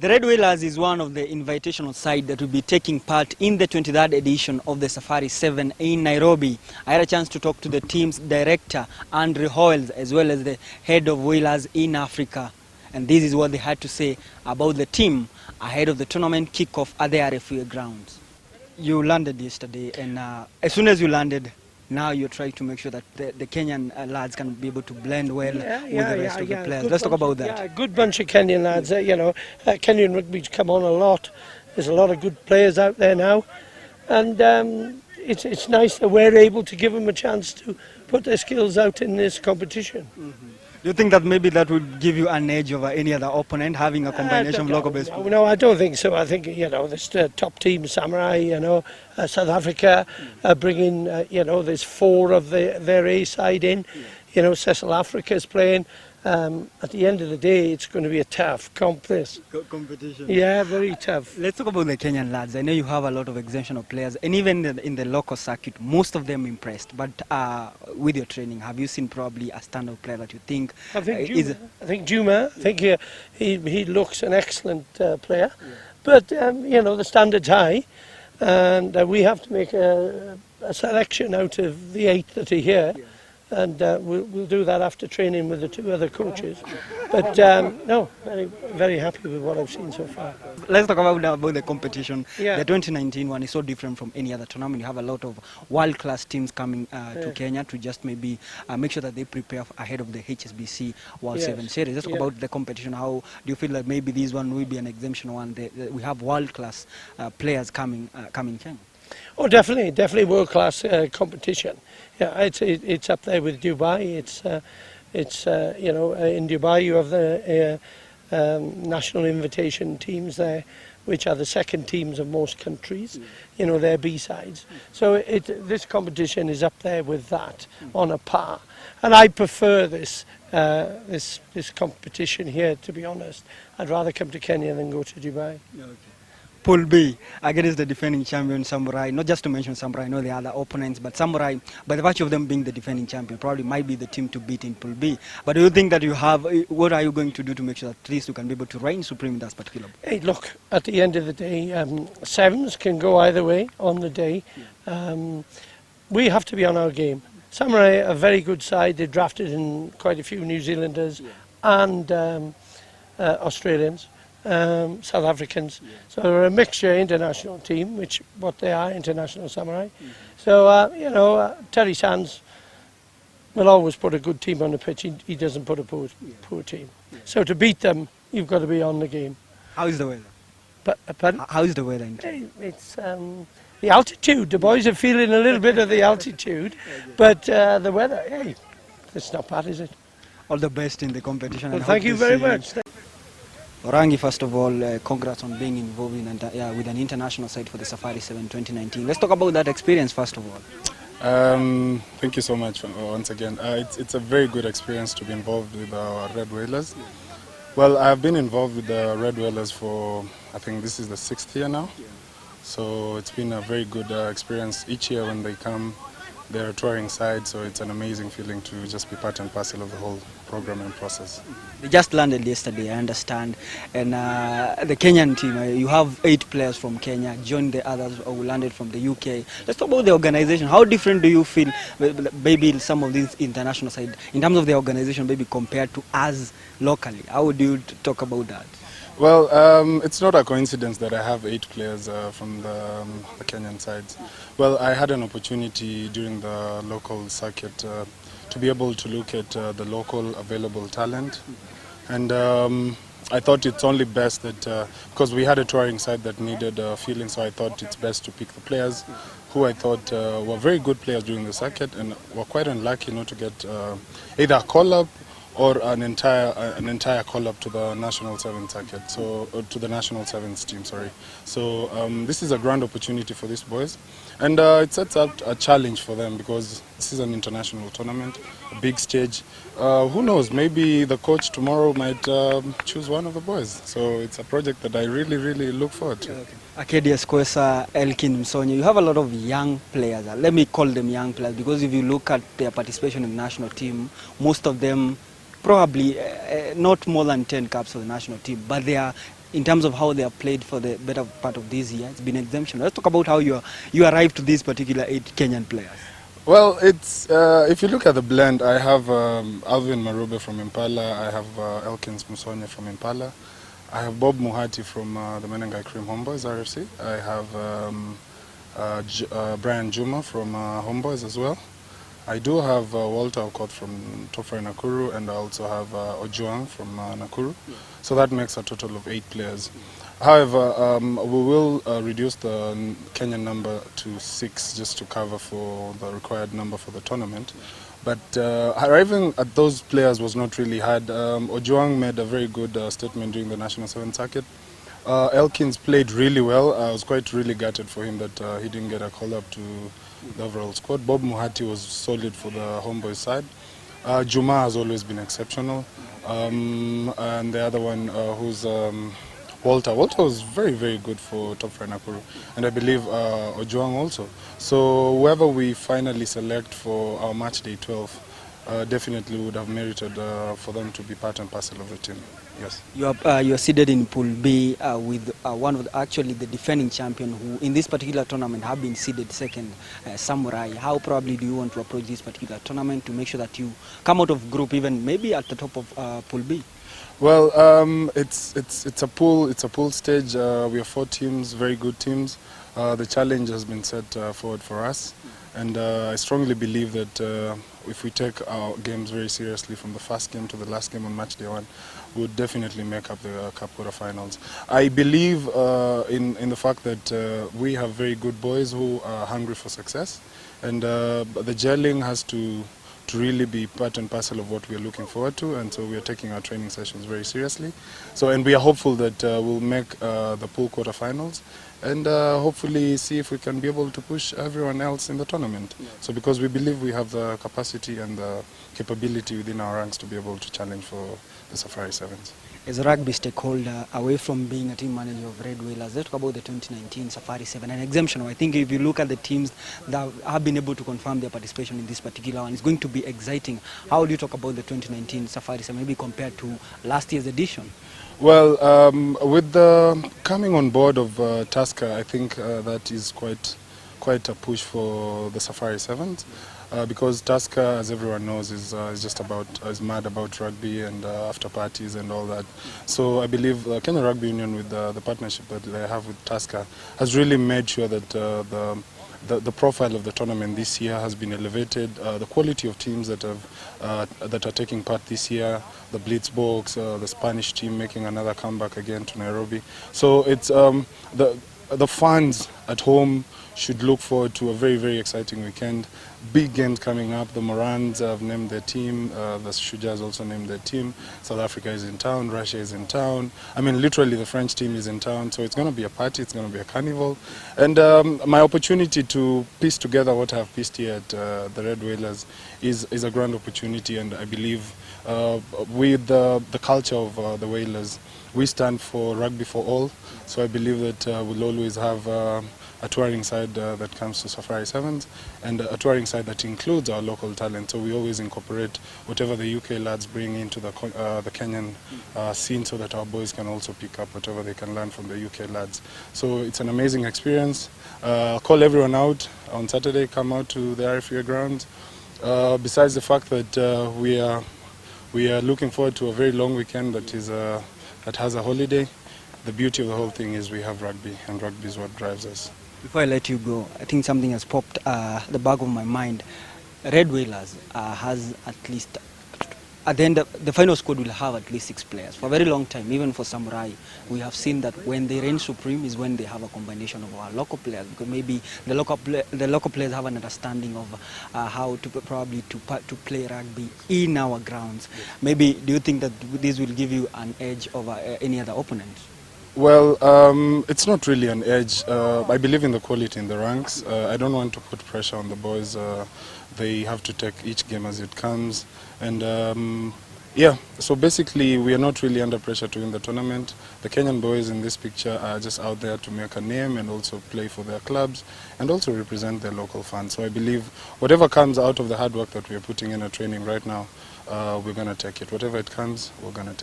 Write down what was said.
The Red Wailers is one of the invitational side that will be taking part in the 23rd edition of the Safari 7 in Nairobi. I had a chance to talk to the team's director, Andrew Hoyles, as well as the head of Wailers in Africa. And this is what they had to say about the team ahead of the tournament kickoff at the RFA grounds. You landed yesterday, and as soon as you landed, now you're trying to make sure that the Kenyan lads can be able to blend well with the rest of the players. Good Let's talk about that. Yeah, good bunch of Kenyan lads. Kenyan rugby's come on a lot. There's a lot of good players out there now, and it's nice that we're able to give them a chance to put their skills out in this competition. Mm-hmm. Do you think that maybe that would give you an edge over any other opponent, having a combination of local based players? No, I don't think so. I think, this top team, Samurai, South Africa, bringing, there's 4 of their A side in. Cecil Africa's playing. At the end of the day, it's going to be a tough competition. Yeah, very tough. Let's talk about the Kenyan lads. I know you have a lot of exemptional players, and even in the local circuit, most of them impressed. But with your training, have you seen probably a standout player that you think I think Juma. I think he looks an excellent player. Yeah. But, the standard's high, and we have to make a selection out of the 8 that are here. Yeah. And we'll do that after training with the 2 other coaches. But no, very, very happy with what I've seen so far. Let's talk about the competition. Yeah. The 2019 one is so different from any other tournament. You have a lot of world-class teams coming to Kenya to just maybe make sure that they prepare ahead of the HSBC World 7 Series. Let's talk about the competition. How do you feel like maybe this one will be an exemption one? We have world-class players coming Kenya. Oh, definitely world-class competition. Yeah, it's up there with Dubai. It's in Dubai you have the national invitation teams there, which are the second teams of most countries. They're B-sides. So this competition is up there with that on a par. And I prefer this competition here, to be honest. I'd rather come to Kenya than go to Dubai. Okay. Pool B against the defending champion Samurai. Not just to mention Samurai, I know the other opponents, but Samurai, by the virtue of them being the defending champion, probably might be the team to beat in Pool B. But do you think that what are you going to do to make sure that at least you can be able to reign supreme in that particular? Hey, look, at the end of the day, sevens can go either way on the day. We have to be on our game. Samurai are a very good side. They drafted in quite a few New Zealanders and Australians. South Africans, so they're a mixture international team, what they are, international Samurai. So Terry Sands will always put a good team on the pitch. He doesn't put a poor team. So to beat them, you've got to be on the game. How is the weather? Pardon? How is the weather? It's the altitude. The boys are feeling a little bit of the altitude, but the weather, hey, it's not bad, is it? All the best in the competition. Well, thank you very much. Orangi, first of all, congrats on being involved with an international side for the Safari 7 2019. Let's talk about that experience first of all. Thank you so much once again. It's a very good experience to be involved with our Red Wailers. Well, I've been involved with the Red Wailers for, I think this is the 6th year now. So it's been a very good experience. Each year when they come, they're a touring side, so it's an amazing feeling to just be part and parcel of the whole program and process. They just landed yesterday, I understand, and the Kenyan team, you have 8 players from Kenya, joined the others who landed from the UK. Let's talk about the organization. How different do you feel, maybe some of these international side, in terms of the organization, maybe compared to us locally? How would you talk about that? Well, it's not a coincidence that I have 8 players from the Kenyan sides. Well, I had an opportunity during the local circuit to be able to look at the local available talent, and I thought it's only best that, because we had a touring side that needed feeling, so I thought it's best to pick the players who I thought were very good players during the circuit and were quite unlucky not to get either a call-up or an entire call-up to the National 7 circuit, to the National 7s team, sorry. So this is a grand opportunity for these boys, and it sets up a challenge for them because this is an international tournament, a big stage. Who knows, maybe the coach tomorrow might choose one of the boys. So it's a project that I really, really look forward to. Okay. Acadia Squesa, Elkin Msonye, you have a lot of young players. Let me call them young players because if you look at their participation in the national team, most of them probably not more than 10 caps for the national team, but they are in terms of how they have played for the better part of this year. It's been exemption. Let's talk about how you arrived to these particular 8 Kenyan players. Well, it's if you look at the blend, I have Alvin Marube from Impala, I have Elkins Musonye from Impala, I have Bob Muhati from the Menengai Cream Homeboys RFC, I have Brian Juma from Homeboys as well. I do have Walter Okot from Tofra Nakuru, and I also have Ojuang from Nakuru. So that makes a total of 8 players. However, we will reduce the Kenyan number to 6 just to cover for the required number for the tournament. But arriving at those players was not really hard. Ojuang made a very good statement during the National 7 circuit. Elkins played really well. I was quite really gutted for him that he didn't get a call-up to the overall squad. Bob Muhati was solid for the Homeboys side. Juma has always been exceptional. And the other one who's Walter. Walter was very, very good for Top Fry Nakuru, and I believe Ojuang also. So whoever we finally select for our match day 12 definitely would have merited for them to be part and parcel of the team. Yes. You are seated in Pool B with one of actually the defending champion who in this particular tournament have been seeded second, Samurai. How probably do you want to approach this particular tournament to make sure that you come out of group even maybe at the top of Pool B? Well, it's a pool stage. We have 4 teams, very good teams. The challenge has been set forward for us, and I strongly believe that if we take our games very seriously from the first game to the last game on match day 1, we would definitely make up the Cup quarterfinals. I believe in the fact that we have very good boys who are hungry for success, and the gelling has to really be part and parcel of what we are looking forward to, and so we are taking our training sessions very seriously. So, and we are hopeful that we'll make the pool quarterfinals, and hopefully see if we can be able to push everyone else in the tournament. Yeah. So because we believe we have the capacity and the capability within our ranks to be able to challenge for the Safari Sevens. As a rugby stakeholder, away from being a team manager of Red Wailers, let's talk about the 2019 Safari 7 and exemption. I think if you look at the teams that have been able to confirm their participation in this particular one, it's going to be exciting. How do you talk about the 2019 Safari 7, maybe compared to last year's edition? Well, with the coming on board of Tusker, I think that is quite a push for the Safari Sevens. Because Tusker, as everyone knows, is mad about rugby and after parties and all that. So I believe Kenya Rugby Union, with the partnership that they have with Tusker, has really made sure that the profile of the tournament this year has been elevated. The quality of teams that are taking part this year, the Blitzboks, the Spanish team making another comeback again to Nairobi. So it's the fans at home should look forward to a very, very exciting weekend. Big games coming up. The Morans have named their team. The Shujas also named their team. South Africa is in town. Russia is in town. I mean, literally the French team is in town. So it's going to be a party. It's going to be a carnival. And my opportunity to piece together what I've pieced here at the Red Wailers is a grand opportunity. And I believe with the culture of the Wailers, we stand for rugby for all. So I believe that we'll always have a touring side that comes to Safari Sevens, and a touring side that includes our local talent. So we always incorporate whatever the UK lads bring into the Kenyan scene, so that our boys can also pick up whatever they can learn from the UK lads. So it's an amazing experience. I'll call everyone out on Saturday. Come out to the RFA grounds. Besides the fact that we are looking forward to a very long weekend that has a holiday, the beauty of the whole thing is we have rugby, and rugby is what drives us. Before I let you go, I think something has popped the back of my mind. Red Wailers has at least, at the end of the final squad will have at least 6 players. For a very long time, even for Samurai, we have seen that when they reign supreme is when they have a combination of our local players, because maybe the local players have an understanding of how to play rugby in our grounds. Maybe do you think that this will give you an edge over any other opponent? Well, it's not really an edge. I believe in the quality in the ranks. I don't want to put pressure on the boys. They have to take each game as it comes. And yeah, so basically we are not really under pressure to win the tournament. The Kenyan boys in this picture are just out there to make a name and also play for their clubs and also represent their local fans. So I believe whatever comes out of the hard work that we are putting in our training right now, we're going to take it. Whatever it comes, we're going to take it.